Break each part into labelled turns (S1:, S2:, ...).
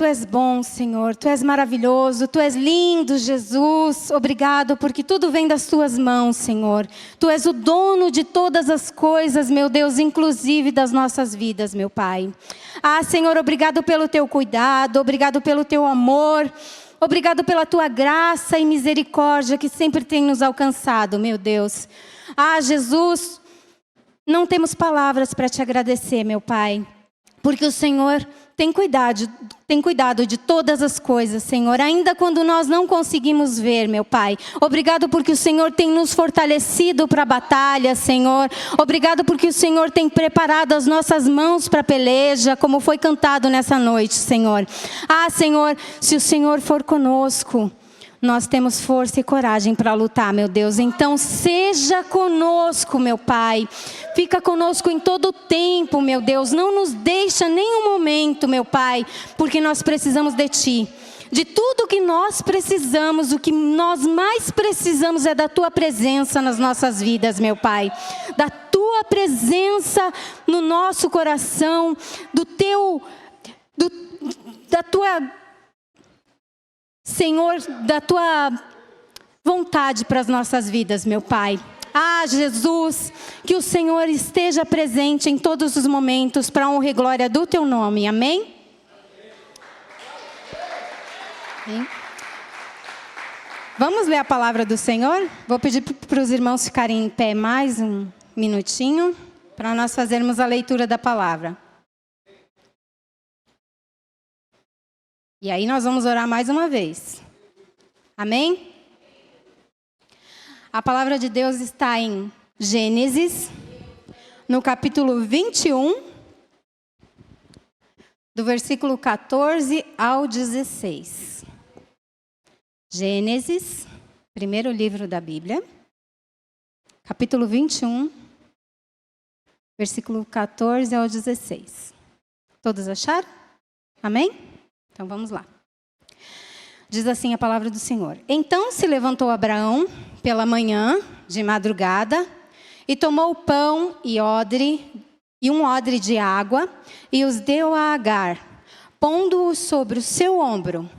S1: Tu és bom, Senhor, Tu és maravilhoso, Tu és lindo, Jesus. Obrigado porque tudo vem das Tuas mãos, Senhor. Tu és o dono de todas as coisas, meu Deus, inclusive das nossas vidas, meu Pai. Senhor, obrigado pelo Teu cuidado, obrigado pelo Teu amor. Obrigado pela Tua graça e misericórdia que sempre tem nos alcançado, meu Deus. Jesus, não temos palavras para Te agradecer, meu Pai. Porque o Senhor tem cuidado de todas as coisas, Senhor. Ainda quando nós não conseguimos ver, meu Pai. Obrigado porque o Senhor tem nos fortalecido para a batalha, Senhor. Obrigado porque o Senhor tem preparado as nossas mãos para a peleja, como foi cantado nessa noite, Senhor. Senhor, se o Senhor for conosco, nós temos força e coragem para lutar, meu Deus. Então, seja conosco, meu Pai. Fica conosco em todo o tempo, meu Deus. Não nos deixa nenhum momento, meu Pai, porque nós precisamos de Ti. De tudo que nós precisamos, o que nós mais precisamos é da Tua presença nas nossas vidas, meu Pai. Da Tua presença no nosso coração, da Tua... Senhor, da Tua vontade para as nossas vidas, meu Pai. Jesus, que o Senhor esteja presente em todos os momentos para a honra e glória do Teu nome. Amém? Amém. Vamos ler a palavra do Senhor? Vou pedir para os irmãos ficarem em pé mais um minutinho para nós fazermos a leitura da palavra. E aí nós vamos orar mais uma vez. Amém? A palavra de Deus está em Gênesis, no capítulo 21, do versículo 14 ao 16. Gênesis, primeiro livro da Bíblia, capítulo 21, versículo 14 ao 16. Todos acharam? Amém? Então vamos lá. Diz assim a palavra do Senhor. Então se levantou Abraão pela manhã, de madrugada, e tomou o pão e um odre de água, e os deu a Agar, pondo-o sobre o seu ombro.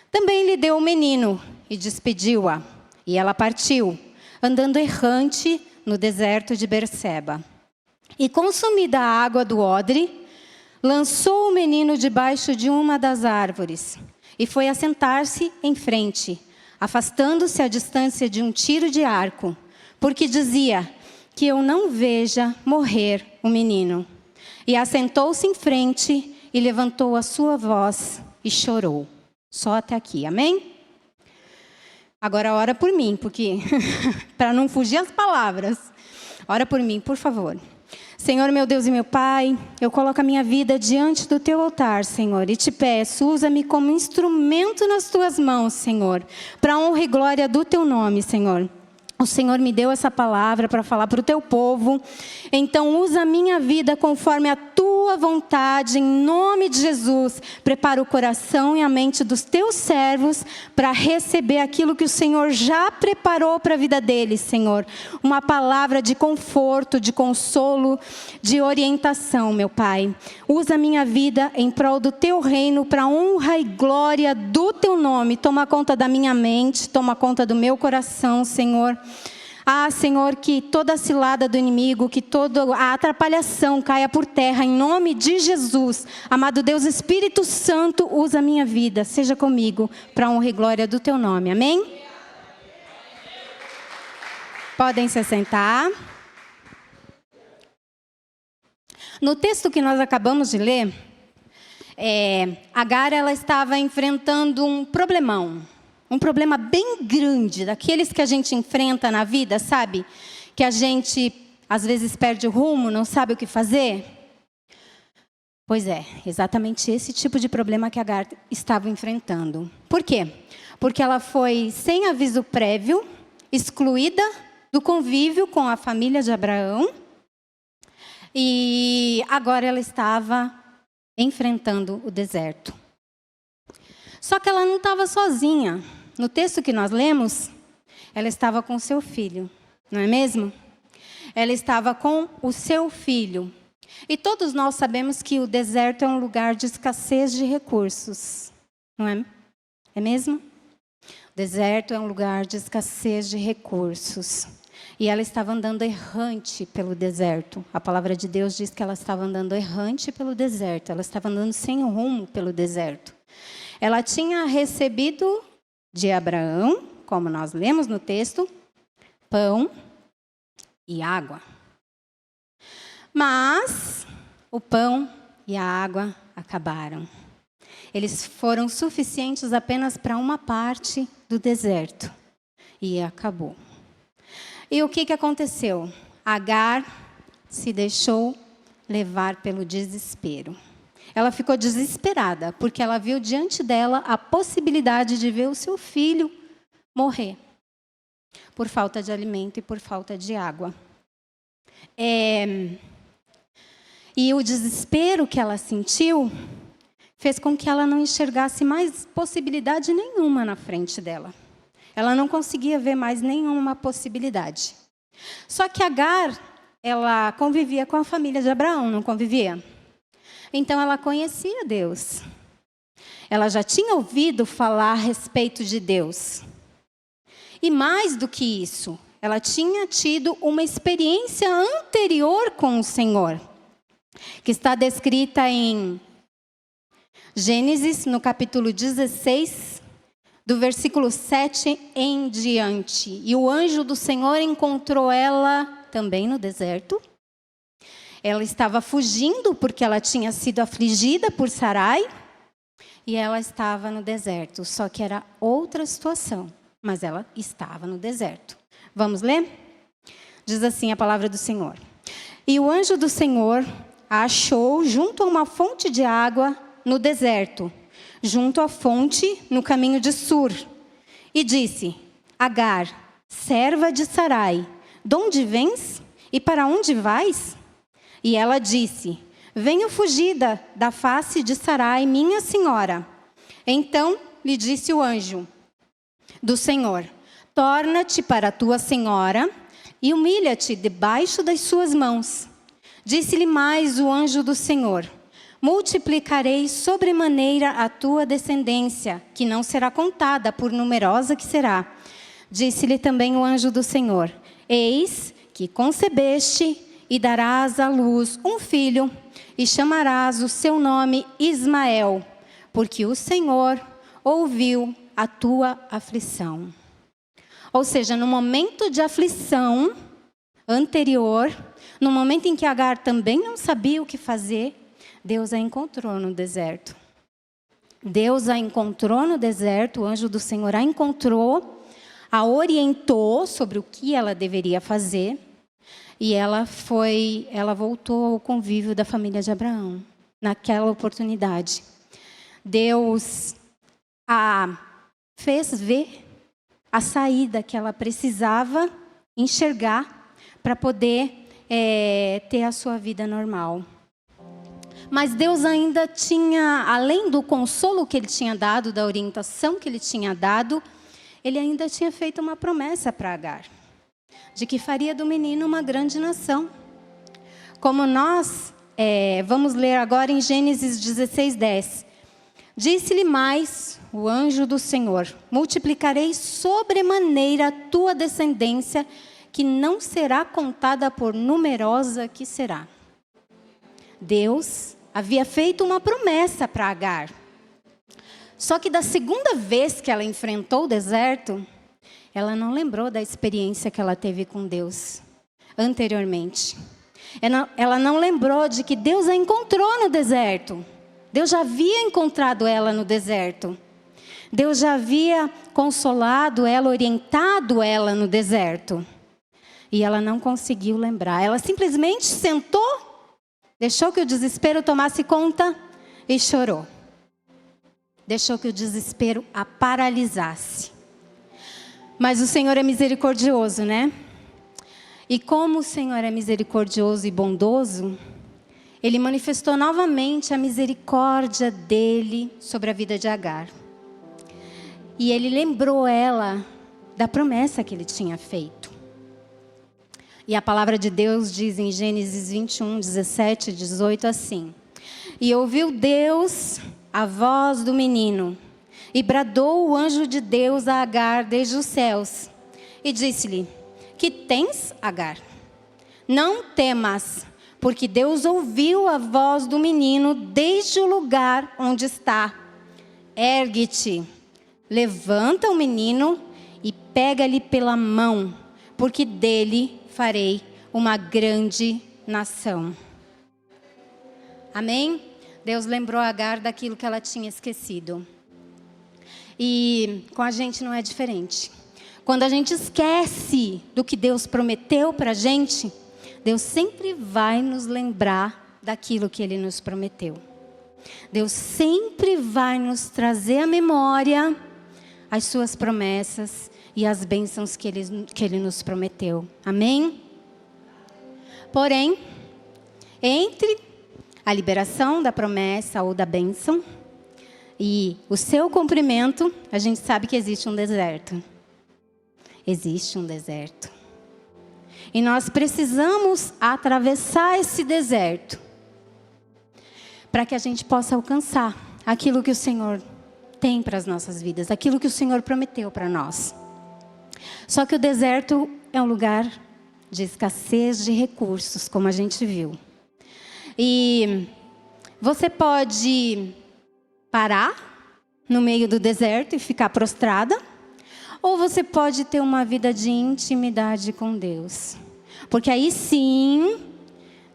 S1: Também lhe deu o menino, e despediu-a. E ela partiu, andando errante no deserto de Berseba. E consumida a água do odre, lançou o menino debaixo de uma das árvores e foi assentar-se em frente, afastando-se à distância de um tiro de arco, porque dizia: que eu não veja morrer o menino. E assentou-se em frente e levantou a sua voz e chorou. Só até aqui, amém? Agora ora por mim, porque para não fugir as palavras. Ora por mim, por favor. Senhor, meu Deus e meu Pai, eu coloco a minha vida diante do Teu altar, Senhor, e Te peço, usa-me como instrumento nas Tuas mãos, Senhor, para a honra e glória do Teu nome, Senhor. O Senhor me deu essa palavra para falar para o Teu povo, então usa a minha vida conforme a Tua vontade, em nome de Jesus. Prepara o coração e a mente dos Teus servos para receber aquilo que o Senhor já preparou para a vida deles, Senhor. Uma palavra de conforto, de consolo, de orientação, meu Pai. Usa a minha vida em prol do Teu reino, para a honra e glória do Teu nome. Toma conta da minha mente, toma conta do meu coração, Senhor. Senhor, que toda a cilada do inimigo, que toda a atrapalhação caia por terra, em nome de Jesus. Amado Deus, Espírito Santo, usa a minha vida, seja comigo, para a honra e glória do Teu nome, amém? Podem se assentar. No texto que nós acabamos de ler, Agar, ela estava enfrentando um problemão. Um problema bem grande, daqueles que a gente enfrenta na vida, sabe? Que a gente, às vezes, perde o rumo, não sabe o que fazer. Pois é, exatamente esse tipo de problema que Agar estava enfrentando. Por quê? Porque ela foi, sem aviso prévio, excluída do convívio com a família de Abraão. E agora ela estava enfrentando o deserto. Só que ela não estava sozinha. No texto que nós lemos, ela estava com seu filho, não é mesmo? Ela estava com o seu filho. E todos nós sabemos que o deserto é um lugar de escassez de recursos, não é? É mesmo? O deserto é um lugar de escassez de recursos. E ela estava andando errante pelo deserto. A palavra de Deus diz que ela estava andando errante pelo deserto. Ela estava andando sem rumo pelo deserto. Ela tinha recebido de Abraão, como nós lemos no texto, pão e água. Mas o pão e a água acabaram. Eles foram suficientes apenas para uma parte do deserto. E acabou. E o que aconteceu? Agar se deixou levar pelo desespero. Ela ficou desesperada, porque ela viu diante dela a possibilidade de ver o seu filho morrer. Por falta de alimento e por falta de água. E o desespero que ela sentiu fez com que ela não enxergasse mais possibilidade nenhuma na frente dela. Ela não conseguia ver mais nenhuma possibilidade. Só que Agar, ela convivia com a família de Abraão, não convivia? Então ela conhecia Deus. Ela já tinha ouvido falar a respeito de Deus. E mais do que isso, ela tinha tido uma experiência anterior com o Senhor, que está descrita em Gênesis, no capítulo 16, do versículo 7 em diante. E o anjo do Senhor encontrou ela também no deserto. Ela estava fugindo porque ela tinha sido afligida por Sarai. E ela estava no deserto, só que era outra situação. Mas ela estava no deserto. Vamos ler? Diz assim a palavra do Senhor. E o anjo do Senhor a achou junto a uma fonte de água no deserto, junto à fonte no caminho de Sur. E disse: Agar, serva de Sarai, de onde vens e para onde vais? E ela disse: venho fugida da face de Sarai, minha senhora. Então lhe disse o anjo do Senhor: torna-te para a tua senhora e humilha-te debaixo das suas mãos. Disse-lhe mais o anjo do Senhor: multiplicarei sobremaneira a tua descendência, que não será contada, por numerosa que será. Disse-lhe também o anjo do Senhor: eis que concebeste e darás à luz um filho, e chamarás o seu nome Ismael, porque o Senhor ouviu a tua aflição. Ou seja, no momento de aflição anterior, no momento em que Agar também não sabia o que fazer, Deus a encontrou no deserto. Deus a encontrou no deserto, o anjo do Senhor a encontrou, a orientou sobre o que ela deveria fazer, e ela voltou ao convívio da família de Abraão, naquela oportunidade. Deus a fez ver a saída que ela precisava enxergar para poder ter a sua vida normal. Mas Deus ainda tinha, além do consolo que Ele tinha dado, da orientação que Ele tinha dado, Ele ainda tinha feito uma promessa para Agar, de que faria do menino uma grande nação. Como nós vamos ler agora em Gênesis 16:10. Disse-lhe mais o anjo do Senhor: multiplicarei sobremaneira a tua descendência, que não será contada por numerosa que será. Deus havia feito uma promessa para Agar. Só que da segunda vez que ela enfrentou o deserto, ela não lembrou da experiência que ela teve com Deus anteriormente. Ela não lembrou de que Deus a encontrou no deserto. Deus já havia encontrado ela no deserto. Deus já havia consolado ela, orientado ela no deserto. E ela não conseguiu lembrar. Ela simplesmente sentou, deixou que o desespero tomasse conta e chorou. Deixou que o desespero a paralisasse. Mas o Senhor é misericordioso, né? E como o Senhor é misericordioso e bondoso, Ele manifestou novamente a misericórdia dEle sobre a vida de Agar. E Ele lembrou ela da promessa que Ele tinha feito. E a palavra de Deus diz em Gênesis 21, 17 e 18 assim: E ouviu Deus a voz do menino, e bradou o anjo de Deus a Agar desde os céus, e disse-lhe: Que tens, Agar? Não temas, porque Deus ouviu a voz do menino desde o lugar onde está. Ergue-te, levanta o menino e pega-lhe pela mão, porque dele farei uma grande nação. Amém? Deus lembrou Agar daquilo que ela tinha esquecido. E com a gente não é diferente. Quando a gente esquece do que Deus prometeu para a gente, Deus sempre vai nos lembrar daquilo que Ele nos prometeu. Deus sempre vai nos trazer à memória as suas promessas e as bênçãos que Ele nos prometeu. Amém? Porém, entre a liberação da promessa ou da bênção e o seu cumprimento, a gente sabe que existe um deserto. Existe um deserto. E nós precisamos atravessar esse deserto para que a gente possa alcançar aquilo que o Senhor tem para as nossas vidas, aquilo que o Senhor prometeu para nós. Só que o deserto é um lugar de escassez de recursos, como a gente viu. E você pode parar no meio do deserto e ficar prostrada, ou você pode ter uma vida de intimidade com Deus. Porque aí sim,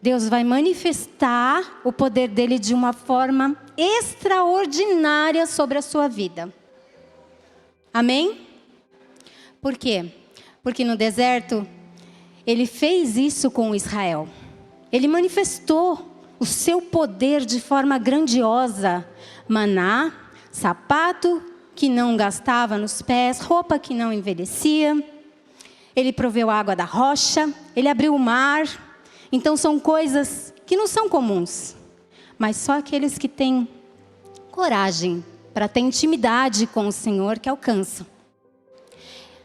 S1: Deus vai manifestar o poder dele de uma forma extraordinária sobre a sua vida. Amém? Por quê? Porque no deserto, ele fez isso com Israel. Ele manifestou o seu poder de forma grandiosa. Maná, sapato que não gastava nos pés, roupa que não envelhecia. Ele proveu a água da rocha, ele abriu o mar. Então são coisas que não são comuns, mas só aqueles que têm coragem para ter intimidade com o Senhor que alcançam.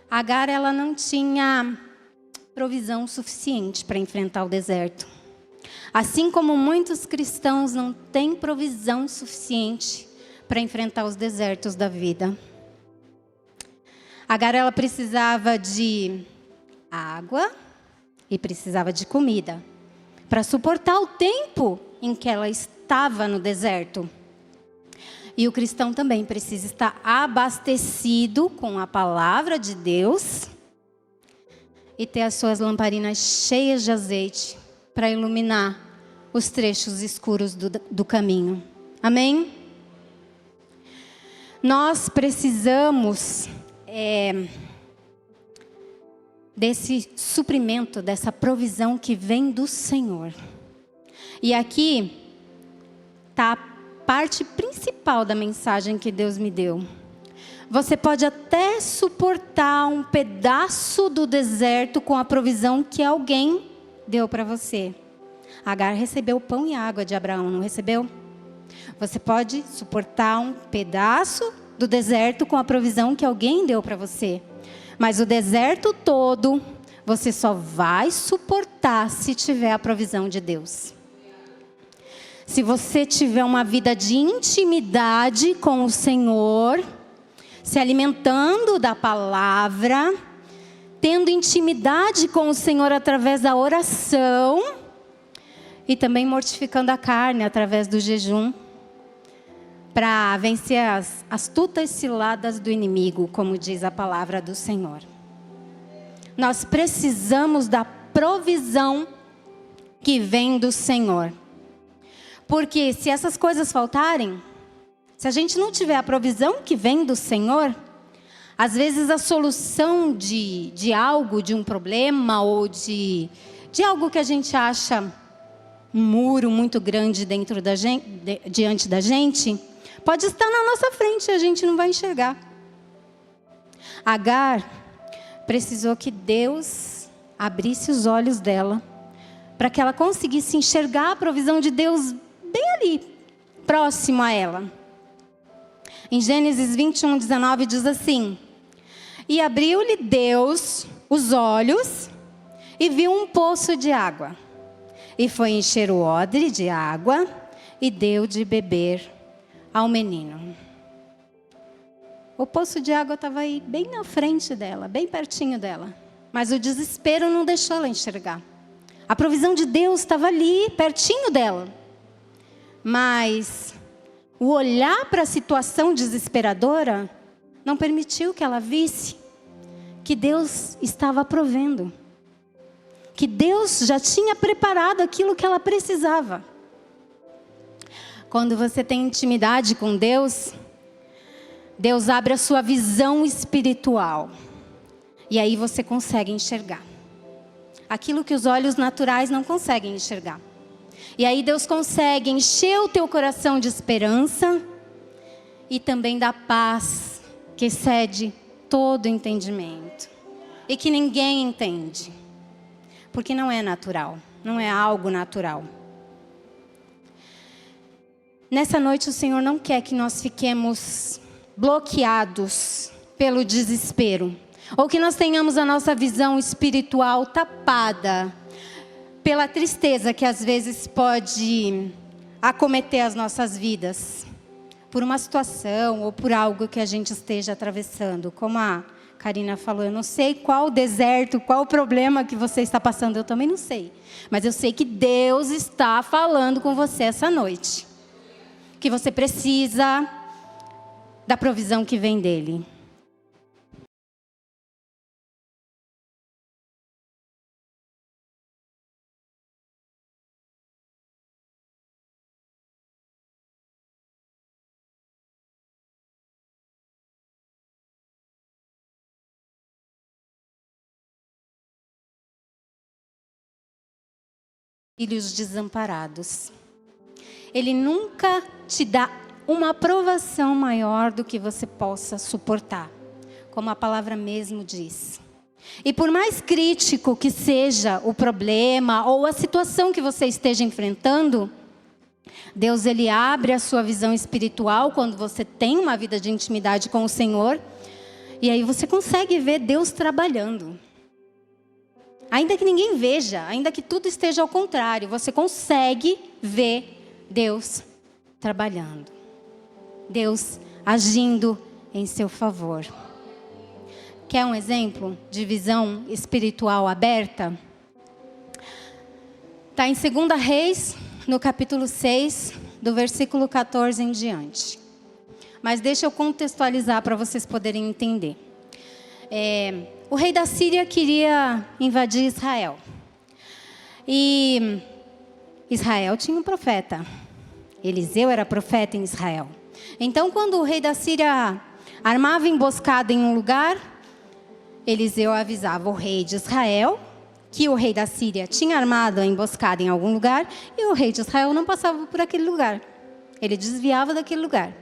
S1: Agar, ela não tinha provisão suficiente para enfrentar o deserto. Assim como muitos cristãos não têm provisão suficiente para enfrentar os desertos da vida. Agar, ela precisava de água e precisava de comida para suportar o tempo em que ela estava no deserto. E o cristão também precisa estar abastecido com a palavra de Deus e ter as suas lamparinas cheias de azeite para iluminar os trechos escuros do caminho. Amém? Nós precisamos desse suprimento, dessa provisão que vem do Senhor. E aqui está a parte principal da mensagem que Deus me deu. Você pode até suportar um pedaço do deserto com a provisão que alguém deu para você. Agar recebeu o pão e a água de Abraão, não recebeu? Você pode suportar um pedaço do deserto com a provisão que alguém deu para você. Mas o deserto todo, você só vai suportar se tiver a provisão de Deus. Se você tiver uma vida de intimidade com o Senhor, se alimentando da palavra, tendo intimidade com o Senhor através da oração e também mortificando a carne através do jejum, para vencer as astutas ciladas do inimigo, como diz a palavra do Senhor. Nós precisamos da provisão que vem do Senhor. Porque se essas coisas faltarem, se a gente não tiver a provisão que vem do Senhor, às vezes a solução de algo, de um problema ou de algo que a gente acha um muro muito grande dentro da gente, diante da gente, pode estar na nossa frente e a gente não vai enxergar. Agar precisou que Deus abrisse os olhos dela para que ela conseguisse enxergar a provisão de Deus bem ali, próximo a ela. Em Gênesis 21, 19 diz assim: E abriu-lhe Deus os olhos e viu um poço de água. E foi encher o odre de água e deu de beber ao menino. O poço de água estava aí bem na frente dela, bem pertinho dela. Mas o desespero não deixou ela enxergar. A provisão de Deus estava ali, pertinho dela. Mas o olhar para a situação desesperadora não permitiu que ela visse que Deus estava provendo. Que Deus já tinha preparado aquilo que ela precisava. Quando você tem intimidade com Deus, Deus abre a sua visão espiritual. E aí você consegue enxergar aquilo que os olhos naturais não conseguem enxergar. E aí Deus consegue encher o teu coração de esperança e também da paz que excede todo entendimento. E que ninguém entende. Porque não é natural, não é algo natural. Nessa noite o Senhor não quer que nós fiquemos bloqueados pelo desespero. Ou que nós tenhamos a nossa visão espiritual tapada pela tristeza que às vezes pode acometer as nossas vidas. Por uma situação ou por algo que a gente esteja atravessando. Como a Karina falou, eu não sei qual deserto, qual problema que você está passando, eu também não sei. Mas eu sei que Deus está falando com você essa noite. Que você precisa da provisão que vem dEle. Filhos desamparados. Ele nunca te dá uma aprovação maior do que você possa suportar, como a palavra mesmo diz. E por mais crítico que seja o problema ou a situação que você esteja enfrentando, Deus ele abre a sua visão espiritual quando você tem uma vida de intimidade com o Senhor, e aí você consegue ver Deus trabalhando. Ainda que ninguém veja, ainda que tudo esteja ao contrário, você consegue ver Deus trabalhando. Deus agindo em seu favor. Quer um exemplo de visão espiritual aberta? Está em 2 Reis, no capítulo 6, do versículo 14 em diante. Mas deixa eu contextualizar para vocês poderem entender. O rei da Síria queria invadir Israel. E Israel tinha um profeta. Eliseu era profeta em Israel. Então, quando o rei da Síria armava emboscada em um lugar, Eliseu avisava o rei de Israel que o rei da Síria tinha armado a emboscada em algum lugar e o rei de Israel não passava por aquele lugar. Ele desviava daquele lugar.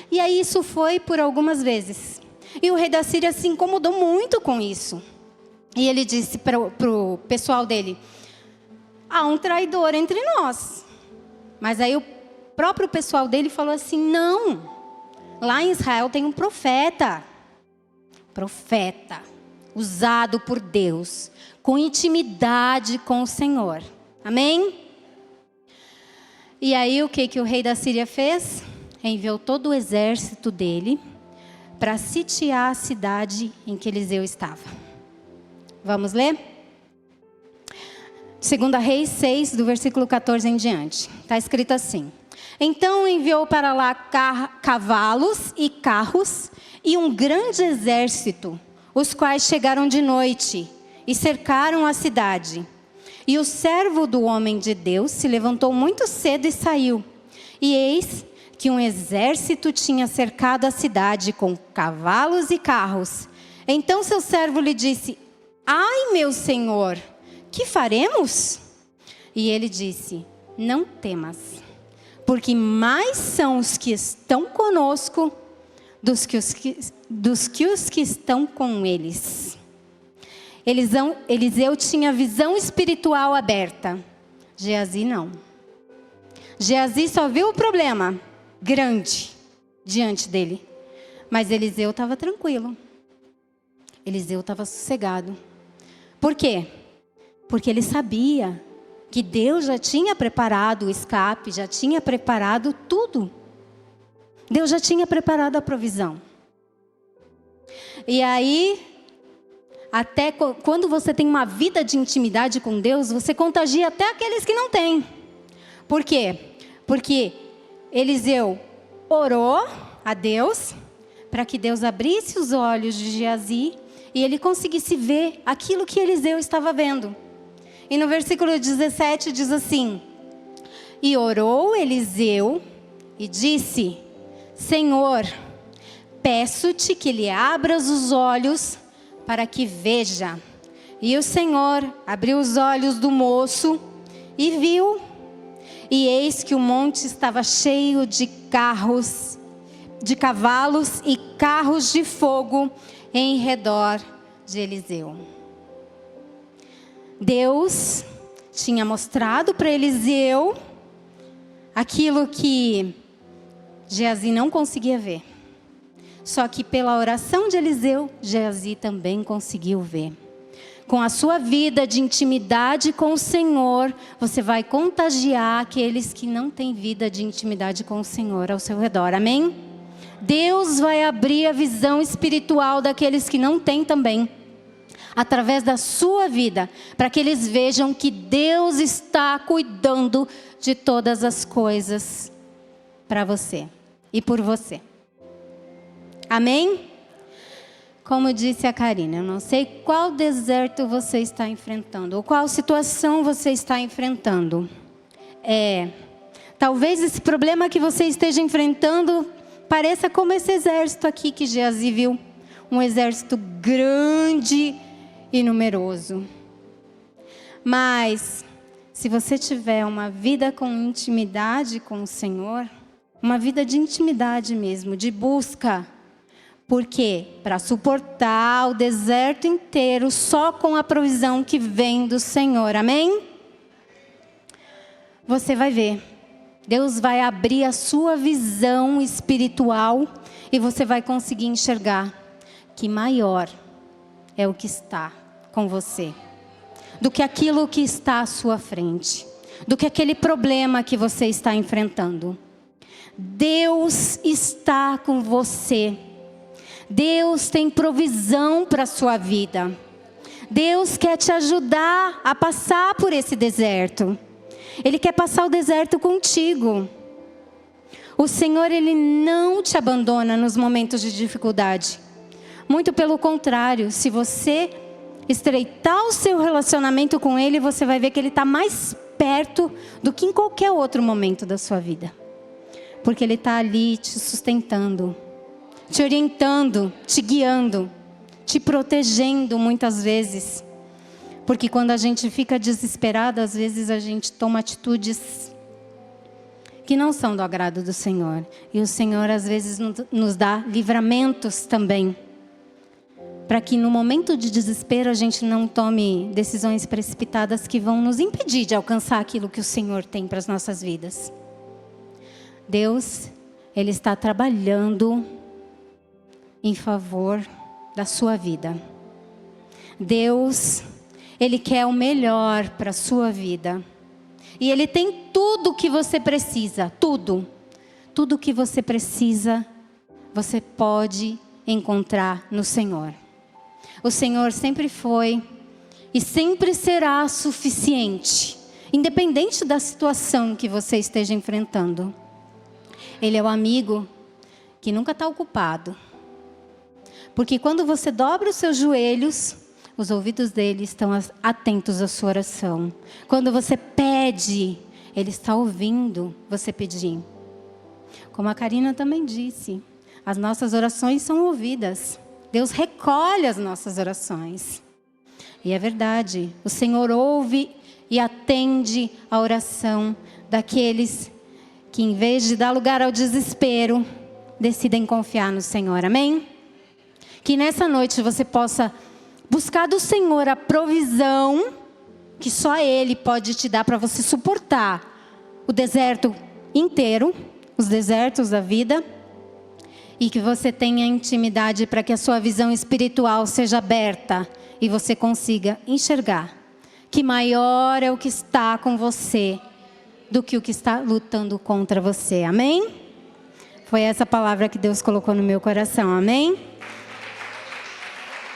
S1: E aí isso foi por algumas vezes. E o rei da Síria se incomodou muito com isso. E ele disse para o pessoal dele: há um traidor entre nós. Mas aí o próprio pessoal dele falou assim: não, lá em Israel tem um profeta. Profeta, usado por Deus, com intimidade com o Senhor. Amém? E aí o que o rei da Síria fez? Enviou todo o exército dele para sitiar a cidade em que Eliseu estava. Vamos ler? 2 Reis 6, do versículo 14 em diante. Está escrito assim: então enviou para lá cavalos e carros e um grande exército, os quais chegaram de noite e cercaram a cidade. E o servo do homem de Deus se levantou muito cedo e saiu. E eis que um exército tinha cercado a cidade com cavalos e carros. Então seu servo lhe disse: ai, meu senhor, que faremos? E ele disse: não temas, porque mais são os que estão conosco dos que os que estão com eles. Eliseu tinha visão espiritual aberta. Geazi não. Geazi só viu o problema grande diante dele. Mas Eliseu estava tranquilo. Eliseu estava sossegado. Por quê? Porque ele sabia que Deus já tinha preparado o escape, já tinha preparado tudo. Deus já tinha preparado a provisão. E aí, até quando você tem uma vida de intimidade com Deus, você contagia até aqueles que não têm. Por quê? Porque Eliseu orou a Deus para que Deus abrisse os olhos de Geazi e ele conseguisse ver aquilo que Eliseu estava vendo. E no versículo 17 diz assim: e orou Eliseu e disse: Senhor, peço-te que lhe abras os olhos para que veja. E o Senhor abriu os olhos do moço e viu. E eis que o monte estava cheio de carros, de cavalos e carros de fogo em redor de Eliseu. Deus tinha mostrado para Eliseu aquilo que Geazi não conseguia ver. Só que pela oração de Eliseu, Geazi também conseguiu ver. Com a sua vida de intimidade com o Senhor, você vai contagiar aqueles que não têm vida de intimidade com o Senhor ao seu redor. Amém? Deus vai abrir a visão espiritual daqueles que não têm também, através da sua vida, para que eles vejam que Deus está cuidando de todas as coisas para você e por você. Amém? Como disse a Karina, eu não sei qual deserto você está enfrentando, ou qual situação você está enfrentando. Talvez esse problema que você esteja enfrentando pareça como esse exército aqui que Geazi viu. Um exército grande e numeroso. Mas, se você tiver uma vida com intimidade com o Senhor, uma vida de intimidade mesmo, de busca. Por quê? Para suportar o deserto inteiro só com a provisão que vem do Senhor. Amém? Você vai ver. Deus vai abrir a sua visão espiritual e você vai conseguir enxergar que maior é o que está com você do que aquilo que está à sua frente, do que aquele problema que você está enfrentando. Deus está com você. Deus tem provisão para a sua vida. Deus quer te ajudar a passar por esse deserto. Ele quer passar o deserto contigo. O Senhor, Ele não te abandona nos momentos de dificuldade. Muito pelo contrário, se você estreitar o seu relacionamento com Ele, você vai ver que Ele está mais perto do que em qualquer outro momento da sua vida. Porque Ele está ali te sustentando, te orientando, te guiando, te protegendo muitas vezes. Porque quando a gente fica desesperado, às vezes a gente toma atitudes que não são do agrado do Senhor. E o Senhor às vezes nos dá livramentos também, para que no momento de desespero a gente não tome decisões precipitadas que vão nos impedir de alcançar aquilo que o Senhor tem para as nossas vidas. Deus, Ele está trabalhando em favor da sua vida. Deus, Ele quer o melhor para a sua vida. E Ele tem tudo o que você precisa, tudo. Tudo o que você precisa, você pode encontrar no Senhor. O Senhor sempre foi e sempre será suficiente, independente da situação que você esteja enfrentando. Ele é o amigo que nunca está ocupado. Porque quando você dobra os seus joelhos, os ouvidos dele estão atentos à sua oração. Quando você pede, ele está ouvindo você pedir. Como a Karina também disse, as nossas orações são ouvidas. Deus recolhe as nossas orações. E é verdade, o Senhor ouve e atende a oração daqueles que, em vez de dar lugar ao desespero, decidem confiar no Senhor. Amém? Que nessa noite você possa buscar do Senhor a provisão que só Ele pode te dar para você suportar o deserto inteiro, os desertos da vida, e que você tenha intimidade para que a sua visão espiritual seja aberta e você consiga enxergar que maior é o que está com você do que o que está lutando contra você. Amém? Foi essa palavra que Deus colocou no meu coração. Amém?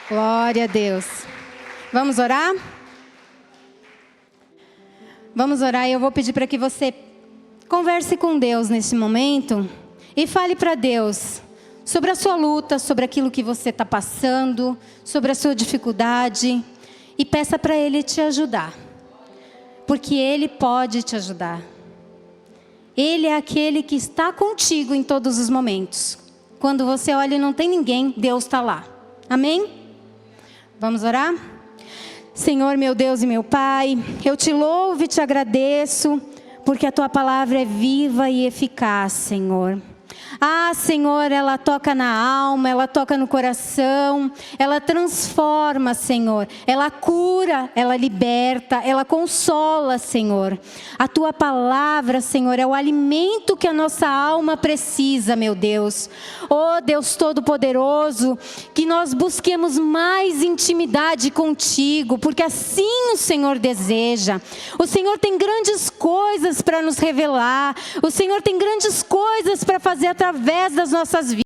S1: Glória a Deus. Vamos orar? Vamos orar e eu vou pedir para que você converse com Deus nesse momento e fale para Deus sobre a sua luta, sobre aquilo que você está passando, sobre a sua dificuldade, e peça para Ele te ajudar, porque Ele pode te ajudar. Ele é aquele que está contigo em todos os momentos. Quando você olha e não tem ninguém, Deus está lá. Amém? Vamos orar? Senhor, meu Deus e meu Pai, eu te louvo e te agradeço, porque a tua palavra é viva e eficaz, Senhor. Ah, Senhor, ela toca na alma, ela toca no coração, ela transforma, Senhor, ela cura, ela liberta, ela consola, Senhor. A tua palavra, Senhor, é o alimento que a nossa alma precisa, meu Deus. Oh, Deus Todo-Poderoso, que nós busquemos mais intimidade contigo, porque assim o Senhor deseja. O Senhor tem grandes coisas para nos revelar, o Senhor tem grandes coisas para fazer através das nossas vidas.